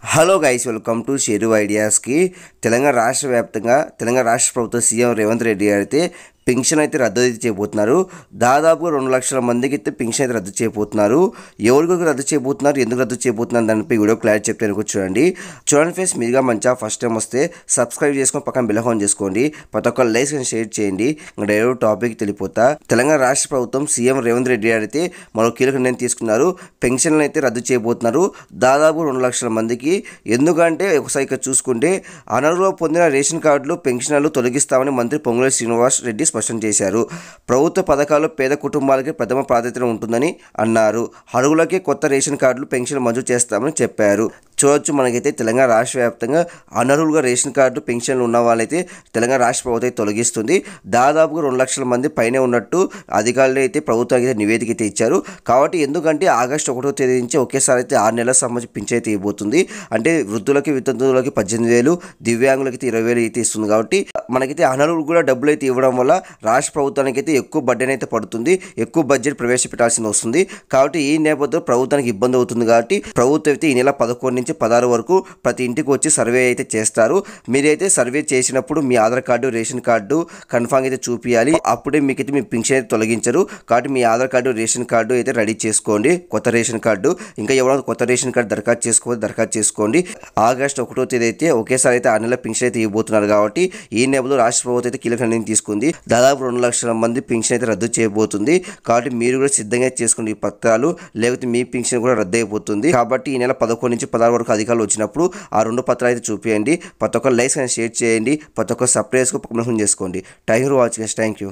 Hello guys, welcome to Sheru ఐడియాస్కి. తెలంగాణ రాష్ట్ర వ్యాప్తంగా తెలంగాణ రాష్ట్ర ప్రభుత్వ సీఎం రేవంత్ రెడ్డి అయితే పెన్షన్ అయితే రద్దు అయితే చేయబోతున్నారు. దాదాపు 2 లక్షల మందికి అయితే పెన్షన్ అయితే రద్దు చేయబోతున్నారు. ఎవరికి రద్దు చేయబోతున్నారు, ఎందుకు రద్దు చేయబోతున్నారు దానిపై వీడియో క్లారిటీ చెప్తాను. చూడండి ఫేస్ మీరుగా మంచిగా ఫస్ట్ టైం వస్తే సబ్స్క్రైబ్ చేసుకొని పక్కన బెల్ ఐకాన్ చేసుకోండి. ప్రతి ఒక్క లైక్ అండ్ షేర్ చేయండి. డైరెక్ట్ టాపిక్ తెలిపోతా. తెలంగాణ రాష్ట్ర ప్రభుత్వం సీఎం రేవంత్ రెడ్డి అయితే మరో కీలక నిర్ణయం తీసుకున్నారు. పెన్షన్లు అయితే రద్దు చేయబోతున్నారు దాదాపు 2 లక్షల మందికి. ఎందుకంటే ఒకసారి ఇక్కడ చూసుకుంటే అనర్హులుగా పొందిన రేషన్ కార్డులు పెన్షన్లు తొలగిస్తామని మంత్రి పొంగులేటి శ్రీనివాస్ రెడ్డి స్పష్టం చేశారు. ప్రభుత్వ పథకాలు పేద కుటుంబాలకి ప్రథమ ప్రాధాన్యత ఉంటుందని అన్నారు. అర్హులకే కొత్త రేషన్ కార్డులు పెన్షన్ మంజూరు చేస్తామని చెప్పారు. చూడొచ్చు, మనకైతే తెలంగాణ రాష్ట్ర వ్యాప్తంగా అనర్హులుగా రేషన్ కార్డు పెన్షన్లు ఉన్న వాళ్ళైతే తెలంగాణ రాష్ట్ర ప్రభుత్వం తొలగిస్తుంది. దాదాపుగా 2 లక్షల మంది పైనే ఉన్నట్టు అధికారులు అయితే ప్రభుత్వానికి అయితే నివేదిక అయితే ఇచ్చారు. కాబట్టి ఎందుకంటే ఆగస్టు 1వ తేదీ నుంచి ఒకేసారి అయితే 6 నెలల సంబంధించి పింఛన్ అయితే ఇవ్వబోతుంది. అంటే వృద్ధులకి వితంతువులకి 18,000, దివ్యాంగులకి అయితే 20,000 అయితే ఇస్తుంది. కాబట్టి మనకైతే అనర్హులు కూడా డబ్బులు అయితే ఇవ్వడం వల్ల రాష్ట్ర ప్రభుత్వానికి అయితే ఎక్కువ బడ్జెట్ అయితే పడుతుంది, ఎక్కువ బడ్జెట్ ప్రవేశపెట్టాల్సి వస్తుంది. కాబట్టి ఈ నేపథ్యంలో ప్రభుత్వానికి ఇబ్బంది అవుతుంది. కాబట్టి ప్రభుత్వం అయితే ఈ నెల 11 నుంచి 16 వరకు ప్రతి ఇంటికి వచ్చి సర్వే అయితే చేస్తారు. మీరైతే సర్వే చేసినప్పుడు మీ Aadhaar card, ration card confirm అయితే చూపించాలి. అప్పుడే మీకైతే మీ పింఛన్ అయితే తొలగించరు. కాబట్టి మీ ఆధార్ కార్డు, రేషన్ కార్డు అయితే రెడీ చేసుకోండి. కొత్త రేషన్ కార్డు ఇంకా ఎవరైనా కొత్త రేషన్ కార్డు దరఖాస్తు చేసుకోండి. ఆగస్టు 1వ తేదీ అయితే ఒకేసారి అయితే 6 నెలల పింఛన్ అయితే ఇవ్వబోతున్నారు. కాబట్టి ఈ నేపథ్యంలో రాష్ట్ర ప్రభుత్వం అయితే కీలక నిర్ణయం తీసుకుంది. దాదాపు 2 లక్షల మంది పింఛన్ అయితే రద్దు చేయబోతుంది. కాబట్టి మీరు కూడా సిద్ధంగా చేసుకోండి ఈ పత్రాలు, లేకపోతే మీ పింఛన్ కూడా రద్దు అయిపోతుంది. కాబట్టి ఈ నెల 11 నుంచి 16 వరకు అధికారులు వచ్చినప్పుడు ఆ 2 పత్రాలు అయితే చూపించండి. ప్రతి ఒక్క లైక్స్ అండ్ షేర్ చేయండి. ప్రతి ఒక్క సబ్స్క్రైబ్ పక్కన చేసుకోండి. Thank you for watching. Thank you.